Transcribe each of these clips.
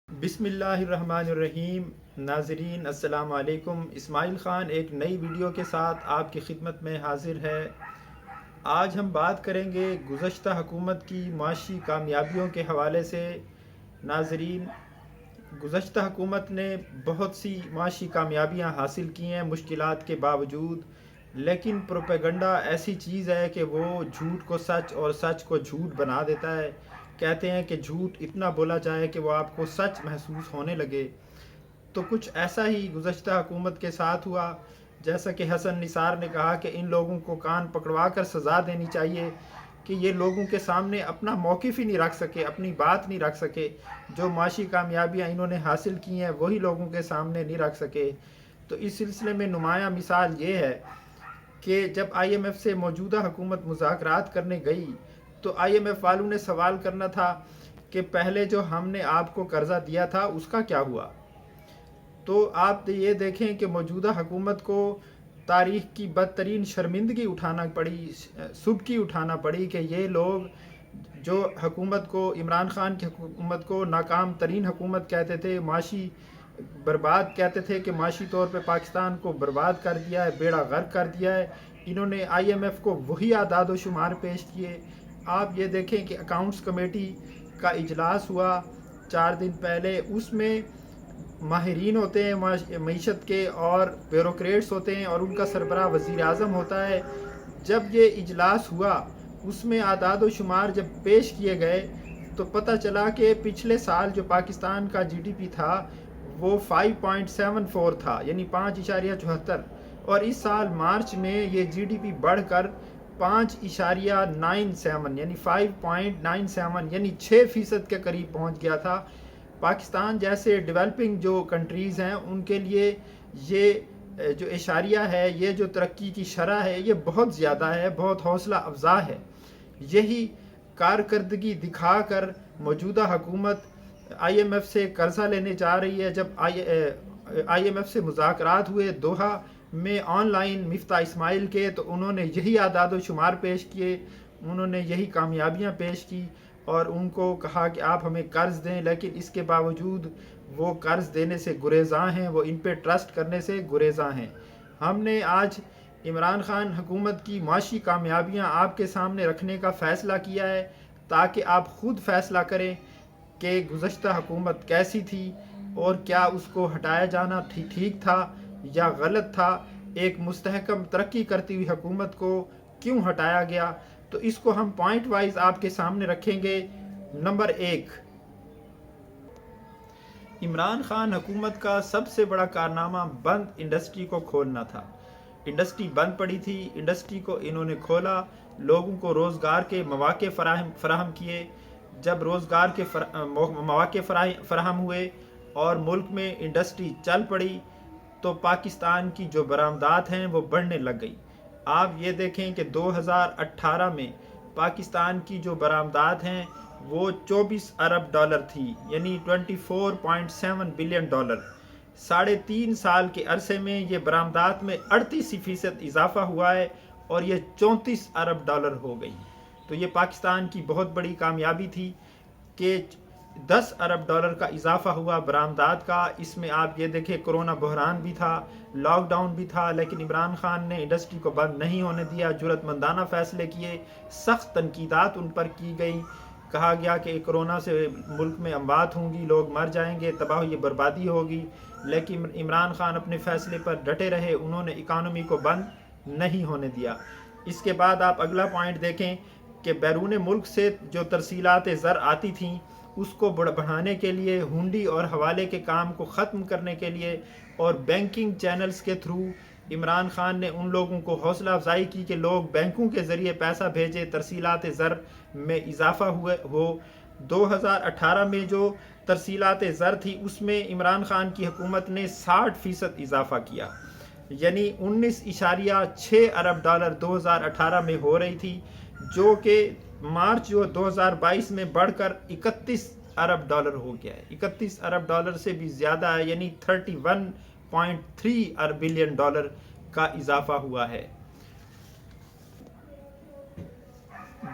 بسم اللہ الرحمن الرحیم۔ ناظرین السلام علیکم۔ اسماعیل خان ایک نئی ویڈیو کے ساتھ آپ کی خدمت میں حاضر ہے۔ آج ہم بات کریں گے گزشتہ حکومت کی معاشی کامیابیوں کے حوالے سے۔ ناظرین، گزشتہ حکومت نے بہت سی معاشی کامیابیاں حاصل کی ہیں مشکلات کے باوجود، لیکن پروپیگنڈا ایسی چیز ہے کہ وہ جھوٹ کو سچ اور سچ کو جھوٹ بنا دیتا ہے۔ کہتے ہیں کہ جھوٹ اتنا بولا جائے کہ وہ آپ کو سچ محسوس ہونے لگے۔ تو کچھ ایسا ہی گزشتہ حکومت کے ساتھ ہوا، جیسا کہ حسن نثار نے کہا کہ ان لوگوں کو کان پکڑوا کر سزا دینی چاہیے کہ یہ لوگوں کے سامنے اپنا موقف ہی نہیں رکھ سکے، اپنی بات نہیں رکھ سکے۔ جو معاشی کامیابیاں انہوں نے حاصل کی ہیں وہی لوگوں کے سامنے نہیں رکھ سکے۔ تو اس سلسلے میں نمایاں مثال یہ ہے کہ جب آئی ایم ایف سے موجودہ حکومت مذاکرات کرنے گئی تو آئی ایم ایف والوں نے سوال کرنا تھا کہ پہلے جو ہم نے آپ کو قرضہ دیا تھا اس کا کیا ہوا؟ تو آپ یہ دیکھیں کہ موجودہ حکومت کو تاریخ کی بدترین شرمندگی اٹھانا پڑی، سبکی اٹھانا پڑی کہ یہ لوگ جو حکومت کو، عمران خان کی حکومت کو ناکام ترین حکومت کہتے تھے، معاشی برباد کہتے تھے کہ معاشی طور پہ پاکستان کو برباد کر دیا ہے، بیڑا غرق کر دیا ہے، انہوں نے آئی ایم ایف کو وہی اعداد و شمار پیش کیے۔ آپ یہ دیکھیں کہ اکاؤنٹس کمیٹی کا اجلاس ہوا 4 دن پہلے، اس میں ماہرین ہوتے ہیں معیشت کے اور بیوروکریٹس ہوتے ہیں اور ان کا سربراہ وزیر اعظم ہوتا ہے۔ جب یہ اجلاس ہوا اس میں اعداد و شمار جب پیش کیے گئے تو پتہ چلا کہ پچھلے سال جو پاکستان کا جی ڈی پی تھا وہ 5.74 تھا، یعنی 5.74، اور اس سال مارچ میں یہ جی ڈی پی بڑھ کر 5.97 یعنی 5.97 یعنی 6% کے قریب پہنچ گیا تھا۔ پاکستان جیسے ڈیولپنگ جو کنٹریز ہیں ان کے لیے یہ جو اشاریہ ہے، یہ جو ترقی کی شرح ہے، یہ بہت زیادہ ہے، بہت حوصلہ افزا ہے۔ یہی کارکردگی دکھا کر موجودہ حکومت آئی ایم ایف سے قرضہ لینے جا رہی ہے۔ جب آئی ایم ایف سے مذاکرات ہوئے دوحہ میں آن لائن مفتاح اسماعیل کے، تو انہوں نے یہی اعداد و شمار پیش کیے، انہوں نے یہی کامیابیاں پیش کی اور ان کو کہا کہ آپ ہمیں قرض دیں، لیکن اس کے باوجود وہ قرض دینے سے گریزاں ہیں، وہ ان پہ ٹرسٹ کرنے سے گریزاں ہیں۔ ہم نے آج عمران خان حکومت کی معاشی کامیابیاں آپ کے سامنے رکھنے کا فیصلہ کیا ہے تاکہ آپ خود فیصلہ کریں کہ گزشتہ حکومت کیسی تھی اور کیا اس کو ہٹایا جانا ٹھیک تھا یا غلط تھا۔ ایک مستحکم ترقی کرتی ہوئی حکومت کو کیوں ہٹایا گیا؟ تو اس کو ہم پوائنٹ وائز آپ کے سامنے رکھیں گے۔ نمبر 1، عمران خان حکومت کا سب سے بڑا کارنامہ بند انڈسٹری کو کھولنا تھا۔ انڈسٹری بند پڑی تھی، انڈسٹری کو انہوں نے کھولا، لوگوں کو روزگار کے مواقع فراہم کیے۔ جب روزگار کے مواقع فراہم ہوئے اور ملک میں انڈسٹری چل پڑی تو پاکستان کی جو برآمدات ہیں وہ بڑھنے لگ گئی۔ آپ یہ دیکھیں کہ 2018 میں پاکستان کی جو برآمدات ہیں وہ 24 ارب ڈالر تھی، یعنی 24.7 بلین ڈالر۔ 3.5 سال کے عرصے میں یہ برآمدات میں 38% اضافہ ہوا ہے اور یہ 34 ارب ڈالر ہو گئی۔ تو یہ پاکستان کی بہت بڑی کامیابی تھی کہ 10 ارب ڈالر کا اضافہ ہوا برآمدات کا۔ اس میں آپ یہ دیکھیں کرونا بحران بھی تھا، لاک ڈاؤن بھی تھا، لیکن عمران خان نے انڈسٹری کو بند نہیں ہونے دیا، جرأت مندانہ فیصلے کیے، سخت تنقیدات ان پر کی گئی، کہا گیا کہ کرونا سے ملک میں اموات ہوں گی، لوگ مر جائیں گے، تباہی بربادی ہوگی، لیکن عمران خان اپنے فیصلے پر ڈٹے رہے، انہوں نے اکانومی کو بند نہیں ہونے دیا۔ اس کے بعد آپ اگلا پوائنٹ دیکھیں کہ بیرون ملک سے جو ترسیلات زر آتی تھیں اس کو بڑھانے کے لیے، ہنڈی اور حوالے کے کام کو ختم کرنے کے لیے اور بینکنگ چینلز کے تھرو عمران خان نے ان لوگوں کو حوصلہ افزائی کی کہ لوگ بینکوں کے ذریعے پیسہ بھیجیں، ترسیلات زر میں اضافہ ہو۔ 2018 میں جو ترسیلات زر تھی اس میں عمران خان کی حکومت نے 60% اضافہ کیا، یعنی 19.6 ارب ڈالر 2018 میں ہو رہی تھی، جو کہ مارچ 2022 میں بڑھ کر 31 ارب ڈالر ہو گیا ہے۔ 31 ارب ڈالر سے بھی زیادہ ہے، یعنی 31.3 بلین ڈالر کا اضافہ ہوا ہے۔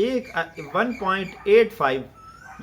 1.85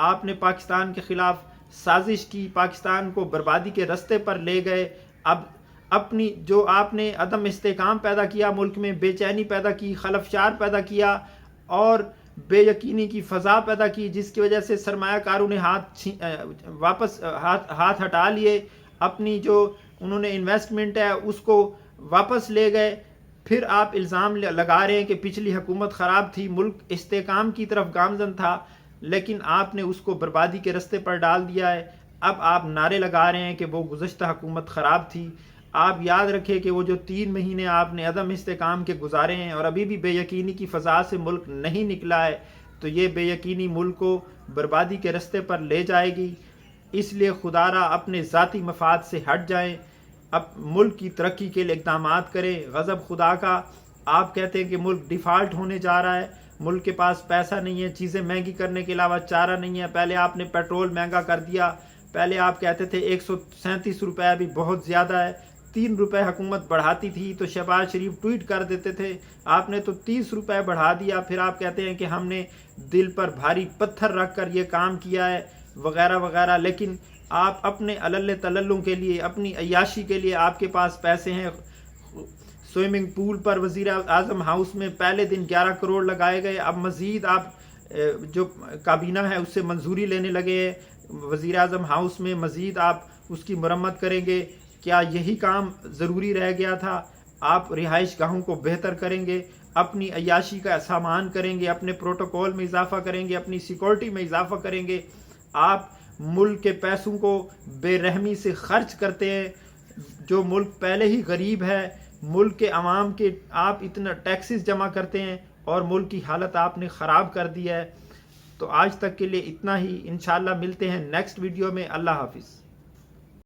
آپ نے پاکستان کے خلاف سازش کی، پاکستان کو بربادی کے رستے پر لے گئے۔ اب اپنی جو آپ نے عدم استحکام پیدا کیا، ملک میں بے چینی پیدا کی، خلفشار پیدا کیا اور بے یقینی کی فضا پیدا کی، جس کی وجہ سے سرمایہ کاروں نے ہاتھ ہٹا لیے، اپنی جو انہوں نے انویسٹمنٹ ہے اس کو واپس لے گئے۔ پھر آپ الزام لگا رہے ہیں کہ پچھلی حکومت خراب تھی، ملک استحکام کی طرف گامزن تھا، لیکن آپ نے اس کو بربادی کے رستے پر ڈال دیا ہے۔ اب آپ نعرے لگا رہے ہیں کہ وہ گزشتہ حکومت خراب تھی۔ آپ یاد رکھیں کہ وہ جو 3 مہینے آپ نے عدم استحکام کے گزارے ہیں اور ابھی بھی بے یقینی کی فضا سے ملک نہیں نکلا ہے، تو یہ بے یقینی ملک کو بربادی کے رستے پر لے جائے گی۔ اس لیے خدا را اپنے ذاتی مفاد سے ہٹ جائیں، اب ملک کی ترقی کے لیے اقدامات کریں۔ غضب خدا کا، آپ کہتے ہیں کہ ملک ڈیفالٹ ہونے جا رہا ہے، ملک کے پاس پیسہ نہیں ہے، چیزیں مہنگی کرنے کے علاوہ چارہ نہیں ہے۔ پہلے آپ نے پیٹرول مہنگا کر دیا، پہلے آپ کہتے تھے 137 روپے بھی بہت زیادہ ہے، 3 روپے حکومت بڑھاتی تھی تو شہباز شریف ٹویٹ کر دیتے تھے، آپ نے تو 30 روپے بڑھا دیا۔ پھر آپ کہتے ہیں کہ ہم نے دل پر بھاری پتھر رکھ کر یہ کام کیا ہے وغیرہ وغیرہ، لیکن آپ اپنے علل تللوں کے لیے، اپنی عیاشی کے لیے آپ کے پاس پیسے ہیں۔ سوئمنگ پول پر وزیر اعظم ہاؤس میں پہلے دن 11 کروڑ لگائے گئے، اب مزید آپ جو کابینہ ہے اس سے منظوری لینے لگے ہیں، وزیر اعظم ہاؤس میں مزید آپ اس کی مرمت کریں گے۔ کیا یہی کام ضروری رہ گیا تھا؟ آپ رہائش گاہوں کو بہتر کریں گے، اپنی عیاشی کا سامان کریں گے، اپنے پروٹوکول میں اضافہ کریں گے، اپنی سیکورٹی میں اضافہ کریں گے۔ آپ ملک کے پیسوں کو بے رحمی سے خرچ کرتے ہیں، جو ملک پہلے ہی غریب ہے، ملک کے عوام کے آپ اتنا ٹیکسز جمع کرتے ہیں اور ملک کی حالت آپ نے خراب کر دی ہے۔ تو آج تک کے لیے اتنا ہی، انشاءاللہ ملتے ہیں نیکسٹ ویڈیو میں۔ اللہ حافظ۔